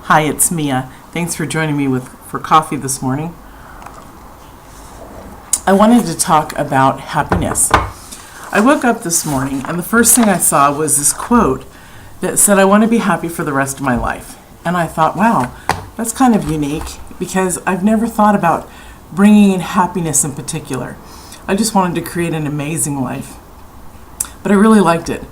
Hi, it's Mia. Thanks for joining me for coffee this morning. I wanted to talk about happiness. I woke up this morning and the first thing I saw was this quote that said, I want to be happy for the rest of my life. And I thought, wow, that's kind of unique because I've never thought about bringing in happiness in particular. I just wanted to create an amazing life. But I really liked it.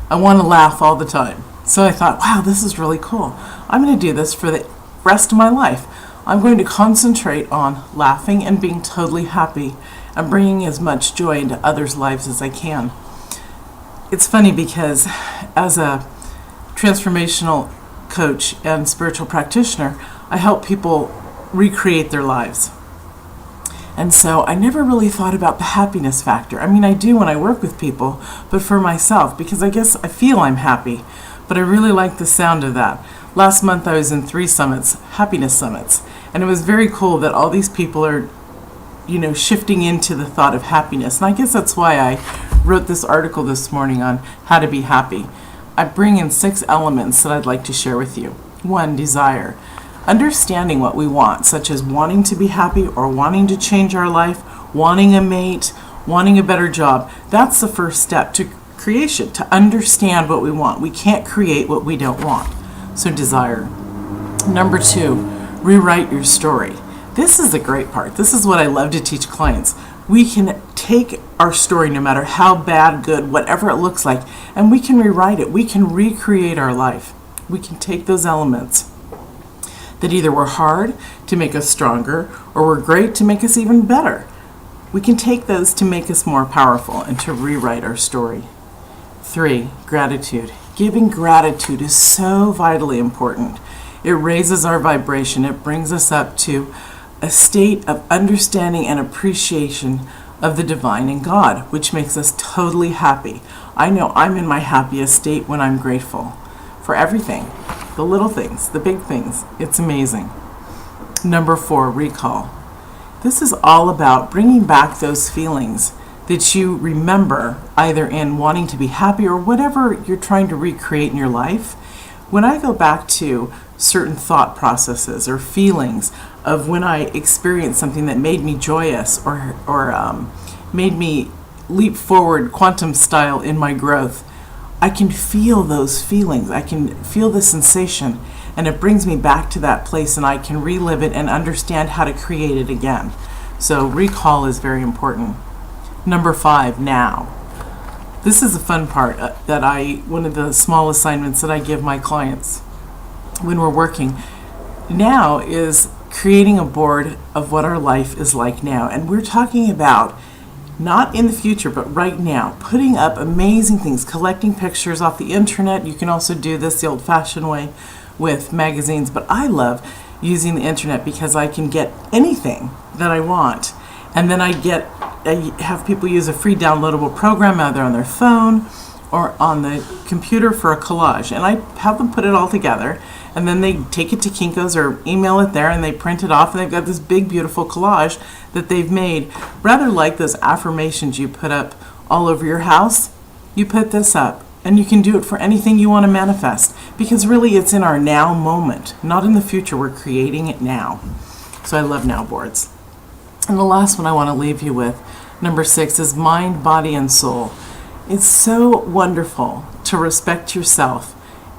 I want to laugh all the time. So I thought, wow, this is really cool. I'm going to do this for the rest of my life. I'm going to concentrate on laughing and being totally happy and bringing as much joy into others' lives as I can. It's funny because as a transformational coach and spiritual practitioner, I help people recreate their lives. And so I never really thought about the happiness factor. I mean, I do when I work with people, but for myself, because I guess I feel I'm happy. But I really like the sound of that. Last month I was in 3 summits, happiness summits, and it was very cool that all these people are, shifting into the thought of happiness. And I guess that's why I wrote this article this morning on how to be happy. I bring in 6 elements that I'd like to share with you. 1, desire. Understanding what we want, such as wanting to be happy or wanting to change our life, wanting a mate, wanting a better job. That's the first step to creation, to understand what we want. We can't create what we don't want. So desire. Number 2, rewrite your story. This is the great part. This is what I love to teach clients. We can take our story, no matter how bad, good, whatever it looks like, and we can rewrite it. We can recreate our life. We can take those elements that either were hard to make us stronger or were great to make us even better. We can take those to make us more powerful and to rewrite our story. 3, gratitude. Giving gratitude is so vitally important. It raises our vibration. It brings us up to a state of understanding and appreciation of the divine and God, which makes us totally happy. I know I'm in my happiest state when I'm grateful for everything, the little things, the big things. It's amazing. Number 4, recall. This is all about bringing back those feelings that you remember either in wanting to be happy or whatever you're trying to recreate in your life. When I go back to certain thought processes or feelings of when I experienced something that made me joyous or made me leap forward quantum style in my growth, I can feel those feelings. I can feel the sensation, and it brings me back to that place, and I can relive it and understand how to create it again. So recall is very important. Number 5, now. This is the fun part one of the small assignments that I give my clients when we're working. Now is creating a board of what our life is like now. And we're talking about not in the future, but right now, putting up amazing things, collecting pictures off the internet. You can also do this the old-fashioned way with magazines, but I love using the internet because I can get anything that I want. And then I have people use a free downloadable program either on their phone or on the computer for a collage. And I have them put it all together, and then they take it to Kinko's or email it there, and they print it off, and they've got this big, beautiful collage that they've made. Rather like those affirmations you put up all over your house, you put this up. And you can do it for anything you want to manifest, because really it's in our now moment, not in the future. We're creating it now. So I love now boards. And the last one I want to leave you with, number 6, is mind, body, and soul. It's so wonderful to respect yourself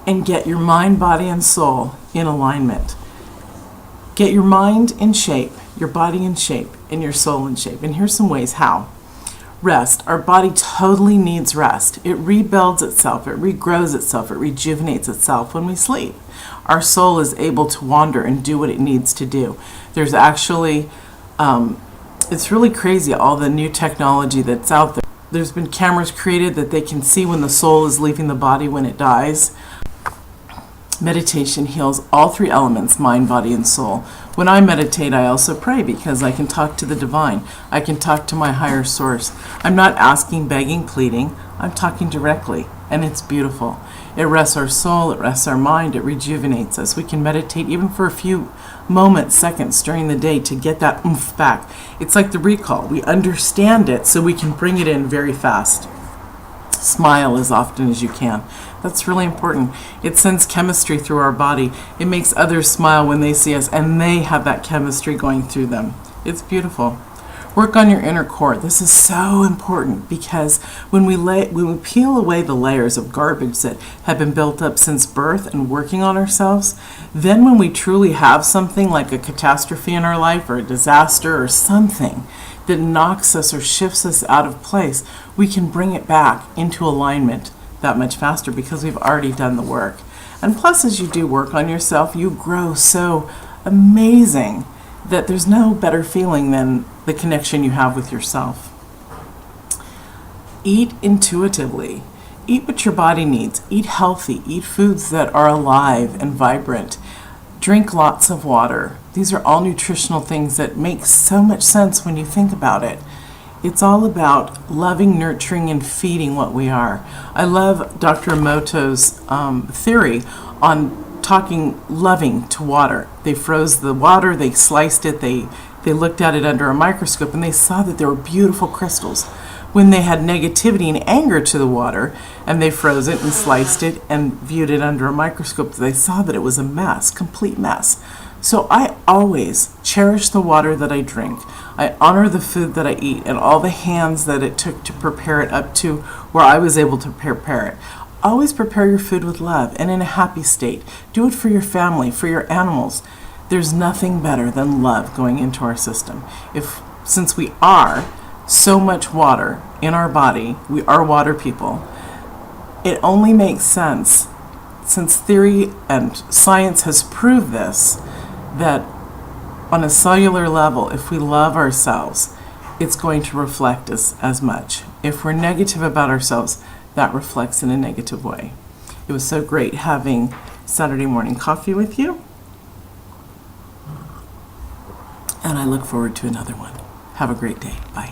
and get your mind, body, and soul in alignment. Get your mind in shape, your body in shape, and your soul in shape. And here's some ways how. Rest. Our body totally needs rest. It rebuilds itself, it regrows itself, it rejuvenates itself when we sleep. Our soul is able to wander and do what it needs to do. There's actually it's really crazy, all the new technology that's out there. There's been cameras created that they can see when the soul is leaving the body when it dies. Meditation heals all 3 elements, mind, body, and soul. When I meditate, I also pray because I can talk to the divine. I can talk to my higher source. I'm not asking, begging, pleading. I'm talking directly, and it's beautiful. It rests our soul, it rests our mind, it rejuvenates us. We can meditate even for a few moments, seconds during the day to get that oomph back. It's like the recall. We understand it so we can bring it in very fast. Smile as often as you can. That's really important. It sends chemistry through our body. It makes others smile when they see us, and they have that chemistry going through them. It's beautiful. Work on your inner core. This is so important because when we peel away the layers of garbage that have been built up since birth and working on ourselves, then when we truly have something like a catastrophe in our life or a disaster or something that knocks us or shifts us out of place, we can bring it back into alignment that much faster because we've already done the work. And plus, as you do work on yourself, you grow so amazing that there's no better feeling than the connection you have with yourself. Eat intuitively. Eat what your body needs. Eat healthy. Eat foods that are alive and vibrant. Drink lots of water. These are all nutritional things that make so much sense when you think about it. It's all about loving, nurturing, and feeding what we are. I love Dr. Emoto's theory on talking loving to water. They froze the water, they sliced it, they looked at it under a microscope, and they saw that there were beautiful crystals. When they had negativity and anger to the water, and they froze it and sliced it and viewed it under a microscope, they saw that it was a mess, complete mess. So I always cherish the water that I drink. I honor the food that I eat and all the hands that it took to prepare it up to where I was able to prepare it. Always prepare your food with love and in a happy state. Do it for your family, for your animals. There's nothing better than love going into our system. Since we are so much water in our body, we are water people, it only makes sense, since theory and science has proved this, that on a cellular level, if we love ourselves, it's going to reflect us as much. If we're negative about ourselves, that reflects in a negative way. It was so great having Saturday morning coffee with you, and I look forward to another one. Have a great day. Bye.